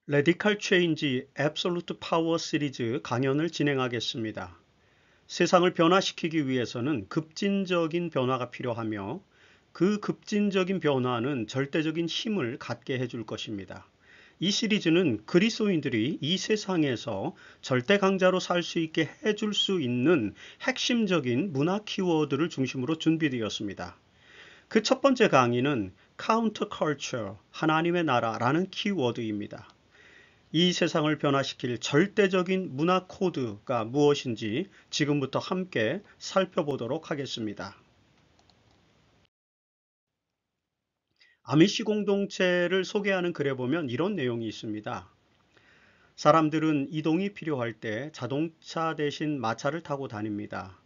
레디컬 체인지 앱솔루트 파워 시리즈 강연을 진행하겠습니다. 세상을 변화시키기 위해서는 급진적인 변화가 필요하며 그 급진적인 변화는 절대적인 힘을 갖게 해줄 것입니다. 이 시리즈는 그리스도인들이 이 세상에서 절대 강자로 살 수 있게 해줄 수 있는 핵심적인 문화 키워드를 중심으로 준비되었습니다. 그 첫 번째 강의는 카운터 컬처, 하나님의 나라라는 키워드입니다. 이 세상을 변화시킬 절대적인 문화 코드가 무엇인지 지금부터 함께 살펴보도록 하겠습니다. 아미시 공동체를 소개하는 글에 보면 이런 내용이 있습니다. 사람들은 이동이 필요할 때 자동차 대신 마차를 타고 다닙니다.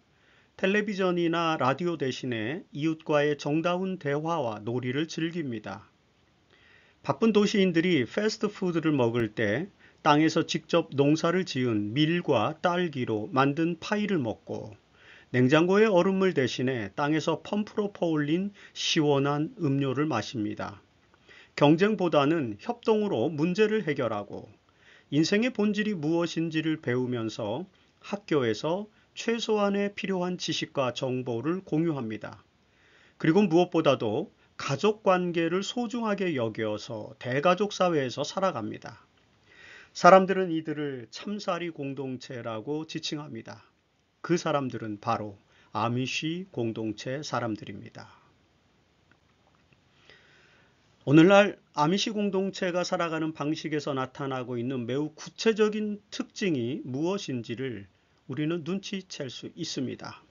텔레비전이나 라디오 대신에 이웃과의 정다운 대화와 놀이를 즐깁니다. 바쁜 도시인들이 패스트푸드를 먹을 때 땅에서 직접 농사를 지은 밀과 딸기로 만든 파이를 먹고 냉장고의 얼음물 대신에 땅에서 펌프로 퍼올린 시원한 음료를 마십니다. 경쟁보다는 협동으로 문제를 해결하고 인생의 본질이 무엇인지를 배우면서 학교에서 최소한의 필요한 지식과 정보를 공유합니다. 그리고 무엇보다도 가족 관계를 소중하게 여겨서 대가족 사회에서 살아갑니다. 사람들은 이들을 참사리 공동체라고 지칭합니다. 그 사람들은 바로 아미시 공동체 사람들입니다. 오늘날 아미시 공동체가 살아가는 방식에서 나타나고 있는 매우 구체적인 특징이 무엇인지를 우리는 눈치챌 수 있습니다.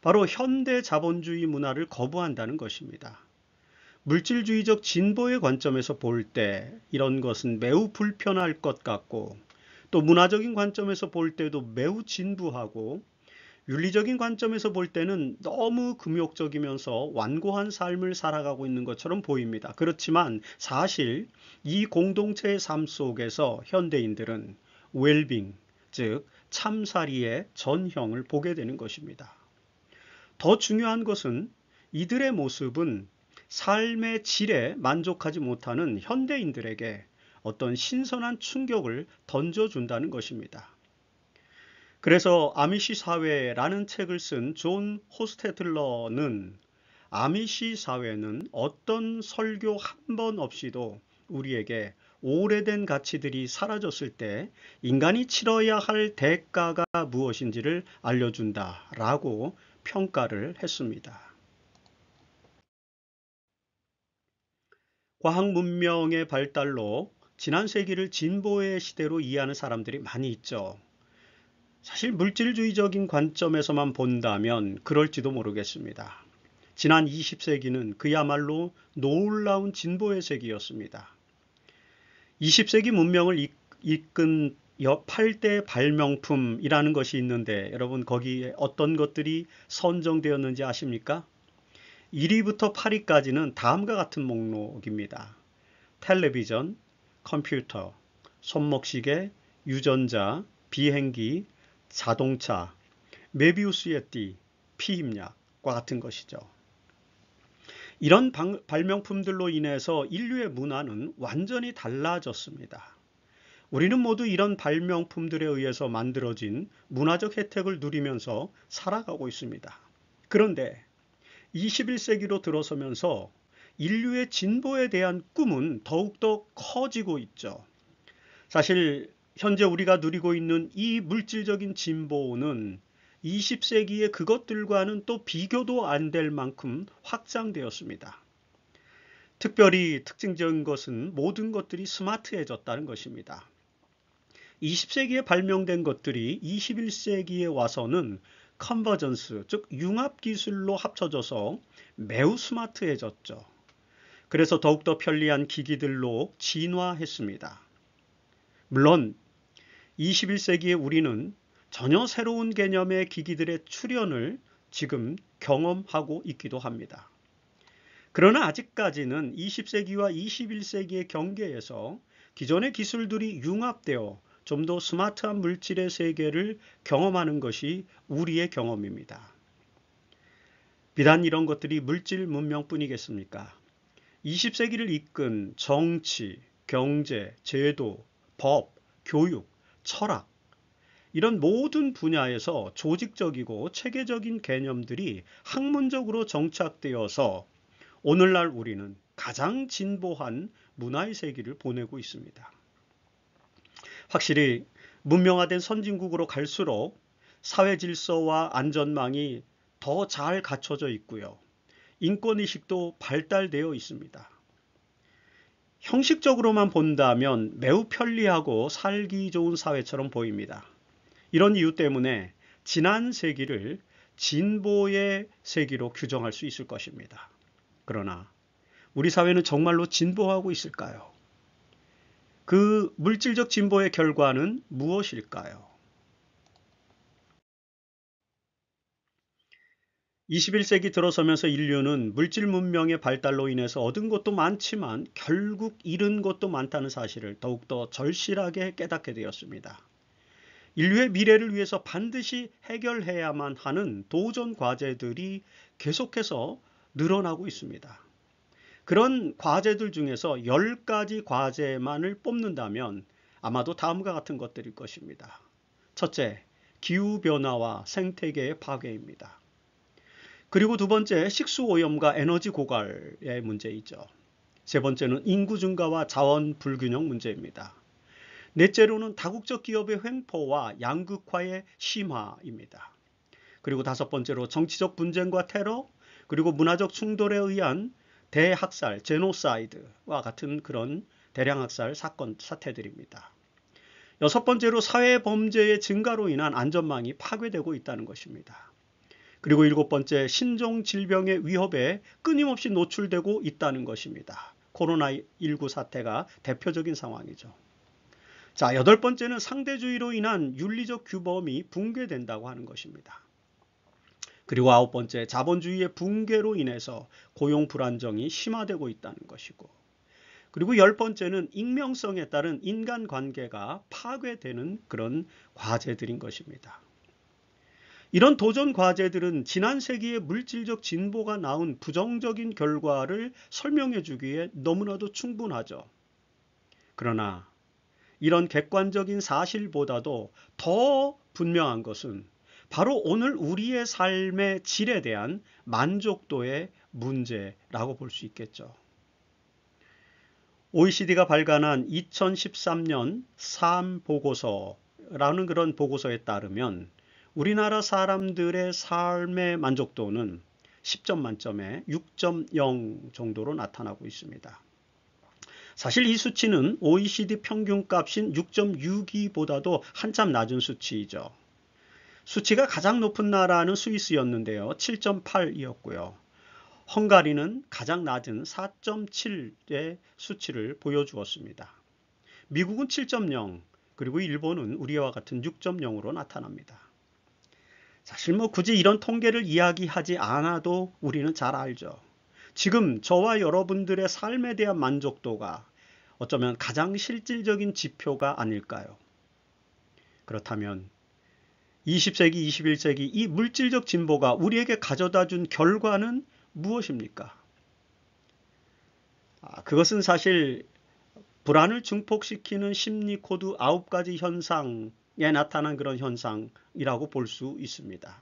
바로 현대 자본주의 문화를 거부한다는 것입니다. 물질주의적 진보의 관점에서 볼 때 이런 것은 매우 불편할 것 같고 또 문화적인 관점에서 볼 때도 매우 진부하고 윤리적인 관점에서 볼 때는 너무 금욕적이면서 완고한 삶을 살아가고 있는 것처럼 보입니다. 그렇지만 사실 이 공동체의 삶 속에서 현대인들은 웰빙, 즉 참사리의 전형을 보게 되는 것입니다. 더 중요한 것은 이들의 모습은 삶의 질에 만족하지 못하는 현대인들에게 어떤 신선한 충격을 던져준다는 것입니다. 그래서 아미시 사회라는 책을 쓴 존 호스테틀러는 아미시 사회는 어떤 설교 한 번 없이도 우리에게 오래된 가치들이 사라졌을 때 인간이 치러야 할 대가가 무엇인지를 알려준다라고 평가를 했습니다. 과학 문명의 발달로 지난 세기를 진보의 시대로 이해하는 사람들이 많이 있죠. 사실 물질주의적인 관점에서만 본다면 그럴지도 모르겠습니다. 지난 20세기는 그야말로 놀라운 진보의 세기였습니다. 20세기 문명을 이끈 8대 발명품이라는 것이 있는데 여러분 거기에 어떤 것들이 선정되었는지 아십니까? 1위부터 8위까지는 다음과 같은 목록입니다. 텔레비전, 컴퓨터, 손목시계, 유전자, 비행기, 자동차, 메비우스의 띠, 피임약과 같은 것이죠. 이런 발명품들로 인해서 인류의 문화는 완전히 달라졌습니다. 우리는 모두 이런 발명품들에 의해서 만들어진 문화적 혜택을 누리면서 살아가고 있습니다. 그런데 21세기로 들어서면서 인류의 진보에 대한 꿈은 더욱더 커지고 있죠. 사실 현재 우리가 누리고 있는 이 물질적인 진보는 20세기의 그것들과는 또 비교도 안 될 만큼 확장되었습니다. 특별히 특징적인 것은 모든 것들이 스마트해졌다는 것입니다. 20세기에 발명된 것들이 21세기에 와서는 컨버전스, 즉 융합 기술로 합쳐져서 매우 스마트해졌죠. 그래서 더욱더 편리한 기기들로 진화했습니다. 물론 21세기의 우리는 전혀 새로운 개념의 기기들의 출현을 지금 경험하고 있기도 합니다. 그러나 아직까지는 20세기와 21세기의 경계에서 기존의 기술들이 융합되어 좀 더 스마트한 물질의 세계를 경험하는 것이 우리의 경험입니다. 비단 이런 것들이 물질 문명뿐이겠습니까? 20세기를 이끈 정치, 경제, 제도, 법, 교육, 철학, 이런 모든 분야에서 조직적이고 체계적인 개념들이 학문적으로 정착되어서 오늘날 우리는 가장 진보한 문화의 세기를 보내고 있습니다. 확실히 문명화된 선진국으로 갈수록 사회 질서와 안전망이 더 잘 갖춰져 있고요. 인권의식도 발달되어 있습니다. 형식적으로만 본다면 매우 편리하고 살기 좋은 사회처럼 보입니다. 이런 이유 때문에 지난 세기를 진보의 세기로 규정할 수 있을 것입니다. 그러나 우리 사회는 정말로 진보하고 있을까요? 그 물질적 진보의 결과는 무엇일까요? 21세기 들어서면서 인류는 물질 문명의 발달로 인해서 얻은 것도 많지만 결국 잃은 것도 많다는 사실을 더욱더 절실하게 깨닫게 되었습니다. 인류의 미래를 위해서 반드시 해결해야만 하는 도전 과제들이 계속해서 늘어나고 있습니다. 그런 과제들 중에서 10가지 과제만을 뽑는다면 아마도 다음과 같은 것들일 것입니다. 첫째, 기후변화와 생태계의 파괴입니다. 그리고 두 번째, 식수오염과 에너지 고갈의 문제이죠. 세 번째는 인구 증가와 자원 불균형 문제입니다. 넷째로는 다국적 기업의 횡포와 양극화의 심화입니다. 그리고 다섯 번째로 정치적 분쟁과 테러, 그리고 문화적 충돌에 의한 대학살, 제노사이드와 같은 그런 대량학살 사태들입니다. 여섯 번째로 사회 범죄의 증가로 인한 안전망이 파괴되고 있다는 것입니다. 그리고 일곱 번째, 신종 질병의 위협에 끊임없이 노출되고 있다는 것입니다. 코로나19 사태가 대표적인 상황이죠. 자, 여덟 번째는 상대주의로 인한 윤리적 규범이 붕괴된다고 하는 것입니다. 그리고 아홉 번째, 자본주의의 붕괴로 인해서 고용 불안정이 심화되고 있다는 것이고, 그리고 열 번째는 익명성에 따른 인간관계가 파괴되는 그런 과제들인 것입니다. 이런 도전 과제들은 지난 세기의 물질적 진보가 낳은 부정적인 결과를 설명해 주기에 너무나도 충분하죠. 그러나 이런 객관적인 사실보다도 더 분명한 것은 바로 오늘 우리의 삶의 질에 대한 만족도의 문제라고 볼 수 있겠죠. OECD가 발간한 2013년 삶 보고서라는 그런 보고서에 따르면 우리나라 사람들의 삶의 만족도는 10점 만점에 6.0 정도로 나타나고 있습니다. 사실 이 수치는 OECD 평균값인 6.62보다도 한참 낮은 수치이죠. 수치가 가장 높은 나라는 스위스였는데요. 7.8이었고요. 헝가리는 가장 낮은 4.7의 수치를 보여주었습니다. 미국은 7.0, 그리고 일본은 우리와 같은 6.0으로 나타납니다. 사실 굳이 이런 통계를 이야기하지 않아도 우리는 잘 알죠. 지금 저와 여러분들의 삶에 대한 만족도가 어쩌면 가장 실질적인 지표가 아닐까요? 그렇다면 20세기, 21세기 이 물질적 진보가 우리에게 가져다 준 결과는 무엇입니까? 그것은 사실 불안을 증폭시키는 심리 코드 9가지 현상에 나타난 그런 현상이라고 볼 수 있습니다.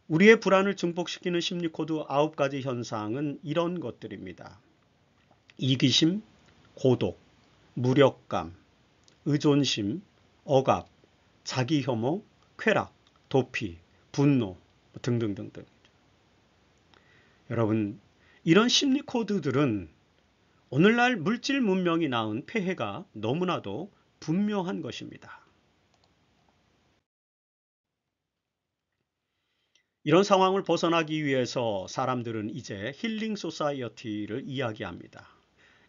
우리의 불안을 증폭시키는 심리 코드 9가지 현상은 이런 것들입니다. 이기심, 고독, 무력감, 의존심, 억압, 자기혐오, 쾌락, 도피, 분노 등등등등. 여러분, 이런 심리 코드들은 오늘날 물질 문명이 낳은 폐해가 너무나도 분명한 것입니다. 이런 상황을 벗어나기 위해서 사람들은 이제 힐링 소사이어티를 이야기합니다.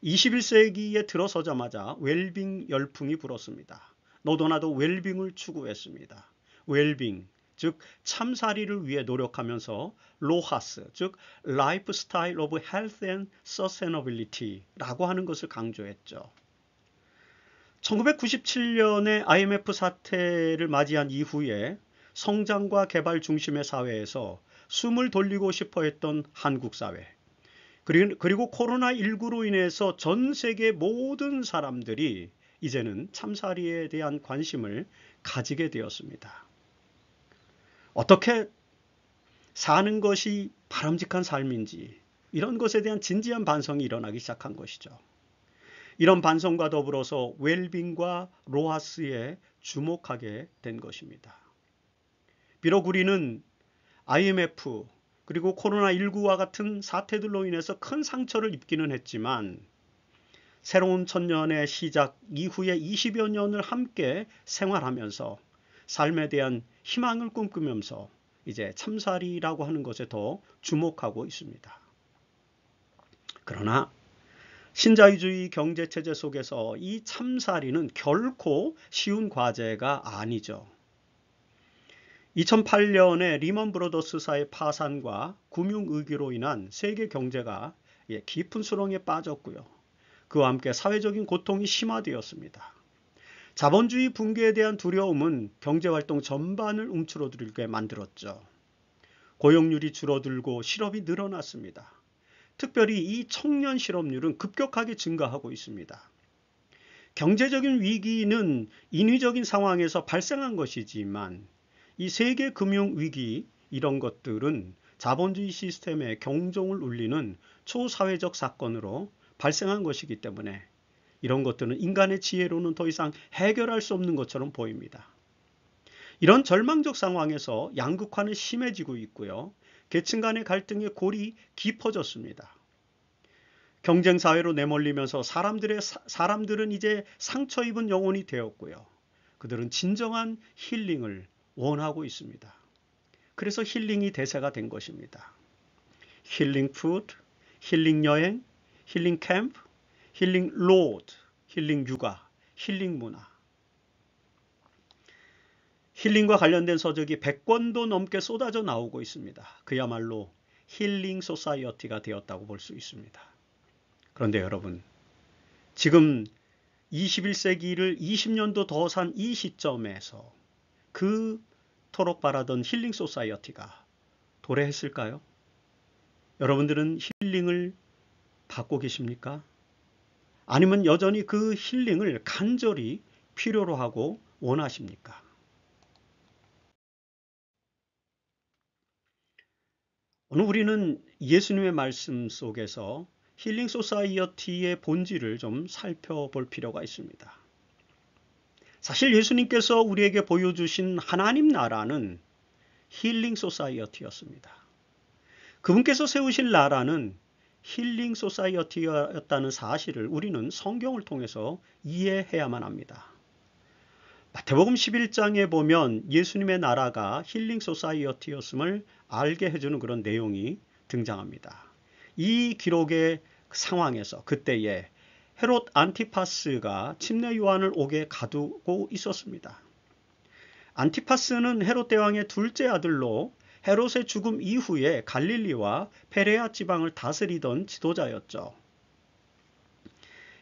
21세기에 들어서자마자 웰빙 열풍이 불었습니다. 너도 나도 웰빙을 추구했습니다. 웰빙, 즉 참사리를 위해 노력하면서 로하스, 즉 Lifestyle of Health and Sustainability라고 하는 것을 강조했죠. 1997년에 IMF 사태를 맞이한 이후에 성장과 개발 중심의 사회에서 숨을 돌리고 싶어 했던 한국 사회, 그리고 코로나19로 인해서 전 세계 모든 사람들이 이제는 참사리에 대한 관심을 가지게 되었습니다. 어떻게 사는 것이 바람직한 삶인지 이런 것에 대한 진지한 반성이 일어나기 시작한 것이죠. 이런 반성과 더불어서 웰빙과 로하스에 주목하게 된 것입니다. 비록 우리는 IMF 그리고 코로나19와 같은 사태들로 인해서 큰 상처를 입기는 했지만 새로운 천년의 시작 이후의 20여 년을 함께 생활하면서 삶에 대한 희망을 꿈꾸면서 이제 참사리라고 하는 것에 더 주목하고 있습니다. 그러나 신자유주의 경제체제 속에서 이 참사리는 결코 쉬운 과제가 아니죠. 2008년에 리먼 브러더스사의 파산과 금융위기로 인한 세계 경제가 깊은 수렁에 빠졌고요. 그와 함께 사회적인 고통이 심화되었습니다. 자본주의 붕괴에 대한 두려움은 경제활동 전반을 움츠러들게 만들었죠. 고용률이 줄어들고 실업이 늘어났습니다. 특별히 이 청년 실업률은 급격하게 증가하고 있습니다. 경제적인 위기는 인위적인 상황에서 발생한 것이지만 이 세계 금융 위기 이런 것들은 자본주의 시스템의 경종을 울리는 초사회적 사건으로 발생한 것이기 때문에 이런 것들은 인간의 지혜로는 더 이상 해결할 수 없는 것처럼 보입니다. 이런 절망적 상황에서 양극화는 심해지고 있고요. 계층 간의 갈등의 골이 깊어졌습니다. 경쟁사회로 내몰리면서 사람들은 이제 상처 입은 영혼이 되었고요. 그들은 진정한 힐링을 원하고 있습니다. 그래서 힐링이 대세가 된 것입니다. 힐링 푸드, 힐링 여행, 힐링 캠프, 힐링 로드, 힐링 육아, 힐링 문화. 힐링과 관련된 서적이 100권도 넘게 쏟아져 나오고 있습니다. 그야말로 힐링 소사이어티가 되었다고 볼 수 있습니다. 그런데 여러분, 지금 21세기를 20년도 더 산 이 시점에서 그토록 바라던 힐링 소사이어티가 도래했을까요? 여러분들은 힐링을 받고 계십니까? 아니면 여전히 그 힐링을 간절히 필요로 하고 원하십니까? 오늘 우리는 예수님의 말씀 속에서 힐링 소사이어티의 본질을 좀 살펴볼 필요가 있습니다. 사실 예수님께서 우리에게 보여주신 하나님 나라는 힐링 소사이어티였습니다. 그분께서 세우신 나라는 힐링 소사이어티였다는 사실을 우리는 성경을 통해서 이해해야만 합니다. 마태복음 11장에 보면 예수님의 나라가 힐링 소사이어티였음을 알게 해주는 그런 내용이 등장합니다. 이 기록의 상황에서 그때에 헤롯 안티파스가 침례 요한을 옥에 가두고 있었습니다. 안티파스는 헤롯 대왕의 둘째 아들로 헤롯의 죽음 이후에 갈릴리와 페레아 지방을 다스리던 지도자였죠.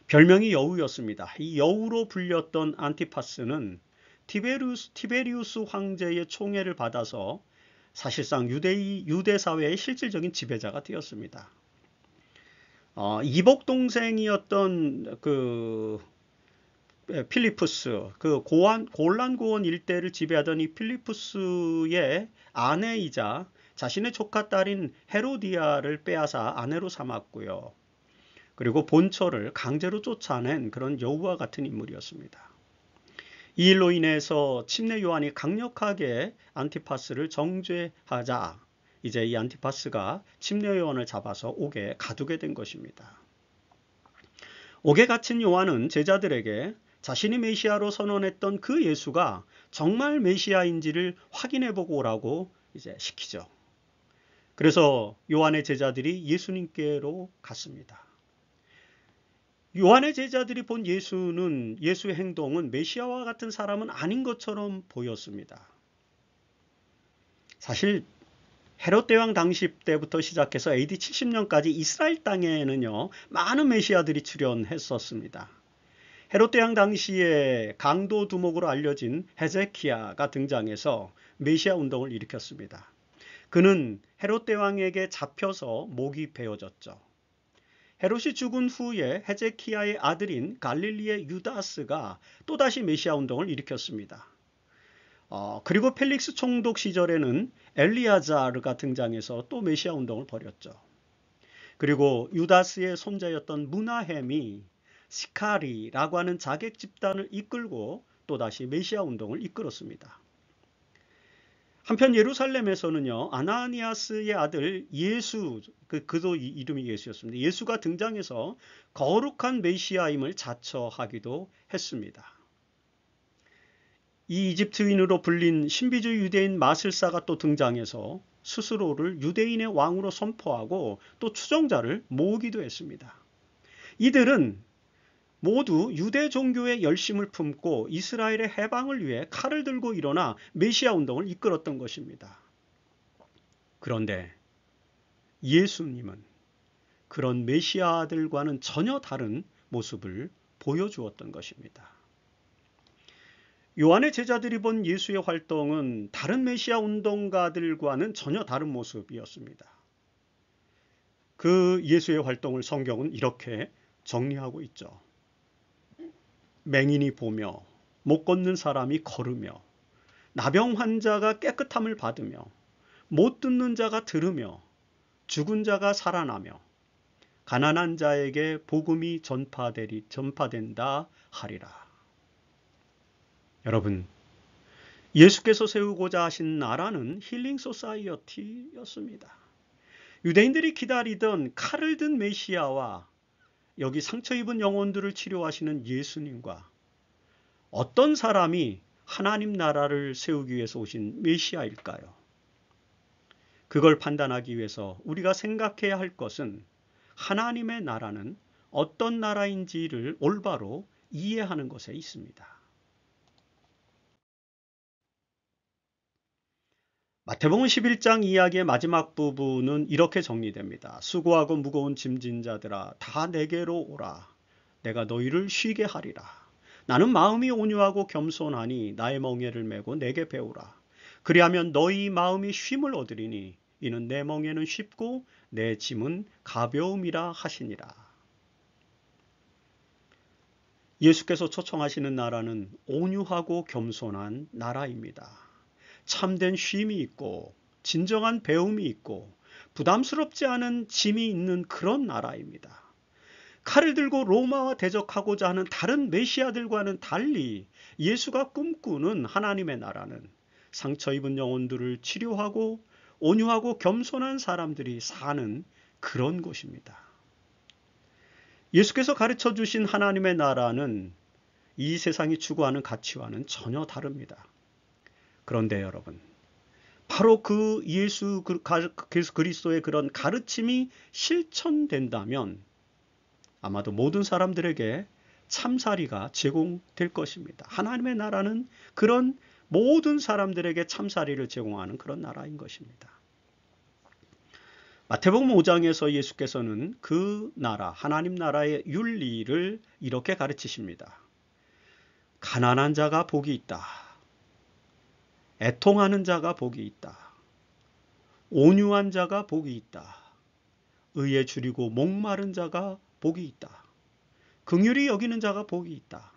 별명이 여우였습니다. 이 여우로 불렸던 안티파스는 티베리우스 황제의 총애를 받아서 사실상 유대 사회의 실질적인 지배자가 되었습니다. 이복 동생이었던 필리푸스, 골란 고원 일대를 지배하던 이 필리푸스의 아내이자 자신의 조카 딸인 헤로디아를 빼앗아 아내로 삼았고요. 그리고 본처를 강제로 쫓아낸 그런 여우와 같은 인물이었습니다. 이 일로 인해서 침례 요한이 강력하게 안티파스를 정죄하자 이제 이 안티파스가 침례 요한을 잡아서 옥에 가두게 된 것입니다. 옥에 갇힌 요한은 제자들에게 자신이 메시아로 선언했던 그 예수가 정말 메시아인지를 확인해보고 오라고 이제 시키죠. 그래서 요한의 제자들이 예수님께로 갔습니다. 요한의 제자들이 본 예수의 행동은 메시아와 같은 사람은 아닌 것처럼 보였습니다. 사실 헤롯 대왕 당시 때부터 시작해서 AD 70년까지 이스라엘 땅에는요 많은 메시아들이 출현했었습니다. 헤롯 대왕 당시에 강도 두목으로 알려진 헤ze키야가 등장해서 메시아 운동을 일으켰습니다. 그는 헤롯 대왕에게 잡혀서 목이 베어졌죠. 헤롯이 죽은 후에 헤제키야의 아들인 갈릴리의 유다스가 또다시 메시아 운동을 일으켰습니다. 그리고 펠릭스 총독 시절에는 엘리아자르가 등장해서 또 메시아 운동을 벌였죠. 그리고 유다스의 손자였던 무나헴이 시카리라고 하는 자객 집단을 이끌고 또다시 메시아 운동을 이끌었습니다. 한편 예루살렘에서는요, 아나니아스의 아들 예수, 그도 이름이 예수였습니다. 예수가 등장해서 거룩한 메시아임을 자처하기도 했습니다. 이 이집트인으로 불린 신비주의 유대인 마술사가 또 등장해서 스스로를 유대인의 왕으로 선포하고 또 추종자를 모으기도 했습니다. 이들은 모두 유대 종교의 열심을 품고 이스라엘의 해방을 위해 칼을 들고 일어나 메시아 운동을 이끌었던 것입니다. 그런데 예수님은 그런 메시아들과는 전혀 다른 모습을 보여주었던 것입니다. 요한의 제자들이 본 예수의 활동은 다른 메시아 운동가들과는 전혀 다른 모습이었습니다. 그 예수의 활동을 성경은 이렇게 정리하고 있죠. 맹인이 보며, 못 걷는 사람이 걸으며, 나병 환자가 깨끗함을 받으며, 못 듣는 자가 들으며, 죽은 자가 살아나며, 가난한 자에게 복음이 전파된다 하리라. 여러분, 예수께서 세우고자 하신 나라는 힐링 소사이어티였습니다. 유대인들이 기다리던 칼을 든 메시아와 여기 상처 입은 영혼들을 치료하시는 예수님과 어떤 사람이 하나님 나라를 세우기 위해서 오신 메시아일까요? 그걸 판단하기 위해서 우리가 생각해야 할 것은 하나님의 나라는 어떤 나라인지를 올바로 이해하는 것에 있습니다. 마태복음 11장 이야기의 마지막 부분은 이렇게 정리됩니다. 수고하고 무거운 짐진 자들아 다 내게로 오라. 내가 너희를 쉬게 하리라. 나는 마음이 온유하고 겸손하니 나의 멍에를 메고 내게 배우라. 그리하면 너희 마음이 쉼을 얻으리니 이는 내 멍에는 쉽고 내 짐은 가벼움이라 하시니라. 예수께서 초청하시는 나라는 온유하고 겸손한 나라입니다. 참된 쉼이 있고 진정한 배움이 있고 부담스럽지 않은 짐이 있는 그런 나라입니다. 칼을 들고 로마와 대적하고자 하는 다른 메시아들과는 달리 예수가 꿈꾸는 하나님의 나라는 상처 입은 영혼들을 치료하고 온유하고 겸손한 사람들이 사는 그런 곳입니다. 예수께서 가르쳐 주신 하나님의 나라는 이 세상이 추구하는 가치와는 전혀 다릅니다. 그런데 여러분, 바로 그 예수 그리스도의 그런 가르침이 실천된다면 아마도 모든 사람들에게 참사리가 제공될 것입니다. 하나님의 나라는 그런 모든 사람들에게 참사리를 제공하는 그런 나라인 것입니다. 마태복음 5장에서 예수께서는 그 나라, 하나님 나라의 윤리를 이렇게 가르치십니다. 가난한 자가 복이 있다. 애통하는 자가 복이 있다. 온유한 자가 복이 있다. 의에 줄이고 목마른 자가 복이 있다. 긍휼히 여기는 자가 복이 있다.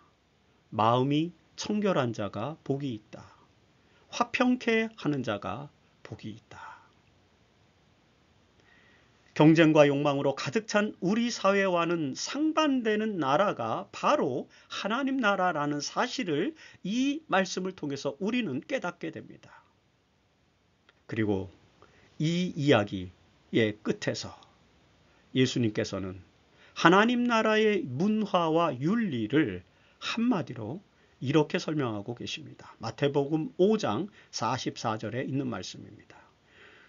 마음이 청결한 자가 복이 있다. 화평케 하는 자가 복이 있다. 경쟁과 욕망으로 가득 찬 우리 사회와는 상반되는 나라가 바로 하나님 나라라는 사실을 이 말씀을 통해서 우리는 깨닫게 됩니다. 그리고 이 이야기의 끝에서 예수님께서는 하나님 나라의 문화와 윤리를 한마디로 이렇게 설명하고 계십니다. 마태복음 5장 44절에 있는 말씀입니다.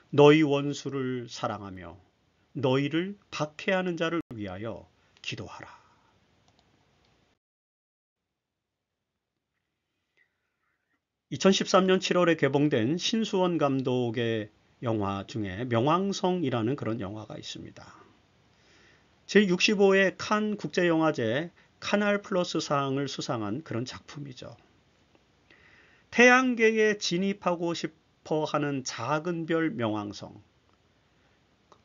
너희 원수를 사랑하며 너희를 박해하는 자를 위하여 기도하라. 2013년 7월에 개봉된 신수원 감독의 영화 중에 명왕성이라는 그런 영화가 있습니다. 제65회 칸 국제영화제 카날 플러스 상을 수상한 그런 작품이죠. 태양계에 진입하고 싶어 하는 작은 별 명왕성.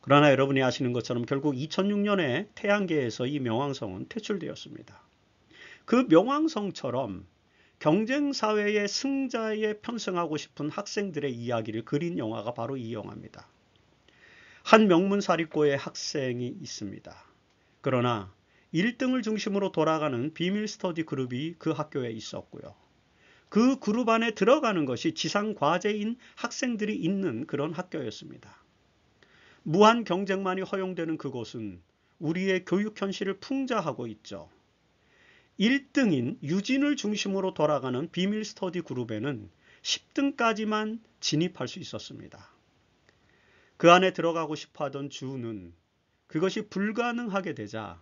그러나 여러분이 아시는 것처럼 결국 2006년에 태양계에서 이 명왕성은 퇴출되었습니다. 그 명왕성처럼 경쟁사회의 승자에 편승하고 싶은 학생들의 이야기를 그린 영화가 바로 이 영화입니다. 한 명문사립고의 학생이 있습니다. 그러나 1등을 중심으로 돌아가는 비밀 스터디 그룹이 그 학교에 있었고요. 그 그룹 안에 들어가는 것이 지상과제인 학생들이 있는 그런 학교였습니다. 무한 경쟁만이 허용되는 그곳은 우리의 교육 현실을 풍자하고 있죠. 1등인 유진을 중심으로 돌아가는 비밀 스터디 그룹에는 10등까지만 진입할 수 있었습니다. 그 안에 들어가고 싶어 하던 주는 그것이 불가능하게 되자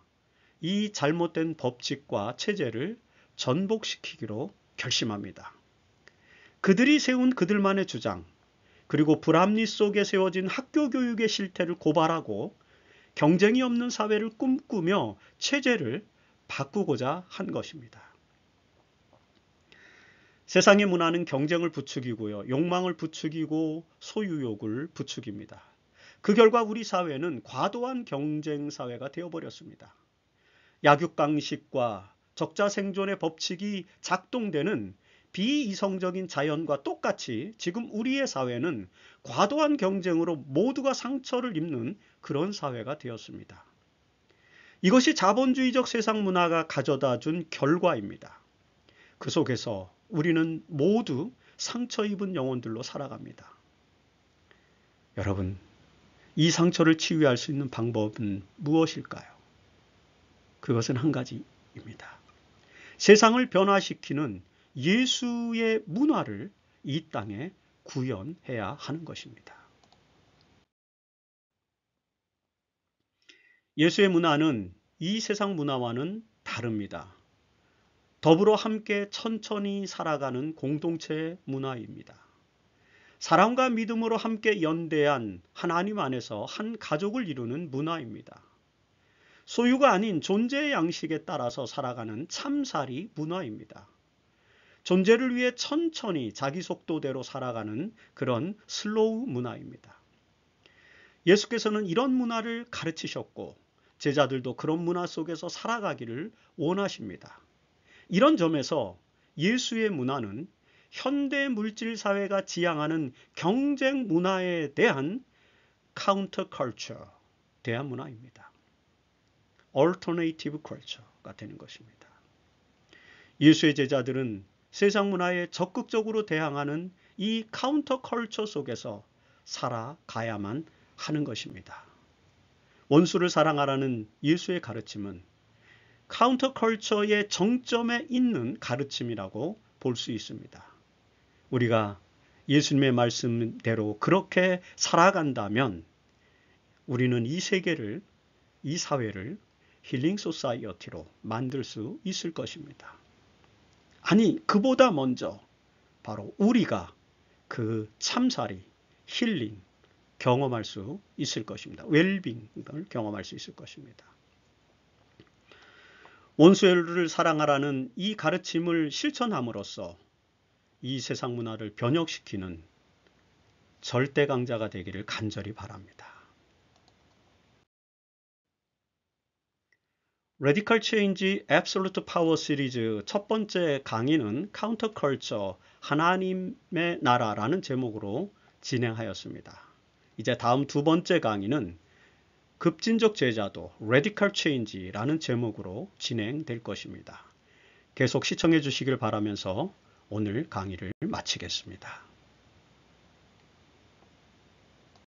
이 잘못된 법칙과 체제를 전복시키기로 결심합니다. 그들이 세운 그들만의 주장, 그리고 불합리 속에 세워진 학교 교육의 실태를 고발하고 경쟁이 없는 사회를 꿈꾸며 체제를 바꾸고자 한 것입니다. 세상의 문화는 경쟁을 부추기고요. 욕망을 부추기고 소유욕을 부추깁니다. 그 결과 우리 사회는 과도한 경쟁 사회가 되어버렸습니다. 약육강식과 적자생존의 법칙이 작동되는 비이성적인 자연과 똑같이 지금 우리의 사회는 과도한 경쟁으로 모두가 상처를 입는 그런 사회가 되었습니다. 이것이 자본주의적 세상 문화가 가져다 준 결과입니다. 그 속에서 우리는 모두 상처 입은 영혼들로 살아갑니다. 여러분, 이 상처를 치유할 수 있는 방법은 무엇일까요? 그것은 한 가지입니다. 세상을 변화시키는 예수의 문화를 이 땅에 구현해야 하는 것입니다. 예수의 문화는 이 세상 문화와는 다릅니다. 더불어 함께 천천히 살아가는 공동체 문화입니다. 사랑과 믿음으로 함께 연대한 하나님 안에서 한 가족을 이루는 문화입니다. 소유가 아닌 존재의 양식에 따라서 살아가는 참살이 문화입니다. 존재를 위해 천천히 자기 속도대로 살아가는 그런 슬로우 문화입니다. 예수께서는 이런 문화를 가르치셨고 제자들도 그런 문화 속에서 살아가기를 원하십니다. 이런 점에서 예수의 문화는 현대 물질 사회가 지향하는 경쟁 문화에 대한 카운터 컬처, 대한 문화입니다. 얼터네이티브 컬처가 되는 것입니다. 예수의 제자들은 세상 문화에 적극적으로 대항하는 이 카운터 컬처 속에서 살아가야만 하는 것입니다. 원수를 사랑하라는 예수의 가르침은 카운터 컬처의 정점에 있는 가르침이라고 볼 수 있습니다. 우리가 예수님의 말씀대로 그렇게 살아간다면 우리는 이 세계를, 이 사회를 힐링 소사이어티로 만들 수 있을 것입니다. 아니, 그보다 먼저 바로 우리가 그 참살이, 힐링 경험할 수 있을 것입니다. 웰빙을 경험할 수 있을 것입니다. 원수를 사랑하라는 이 가르침을 실천함으로써 이 세상 문화를 변혁시키는 절대 강자가 되기를 간절히 바랍니다. Radical Change Absolute Power 시리즈 첫 번째 강의는 카운터 컬처 하나님의 나라라는 제목으로 진행하였습니다. 이제 다음 두 번째 강의는 급진적 제자도 Radical Change라는 제목으로 진행될 것입니다. 계속 시청해 주시길 바라면서 오늘 강의를 마치겠습니다.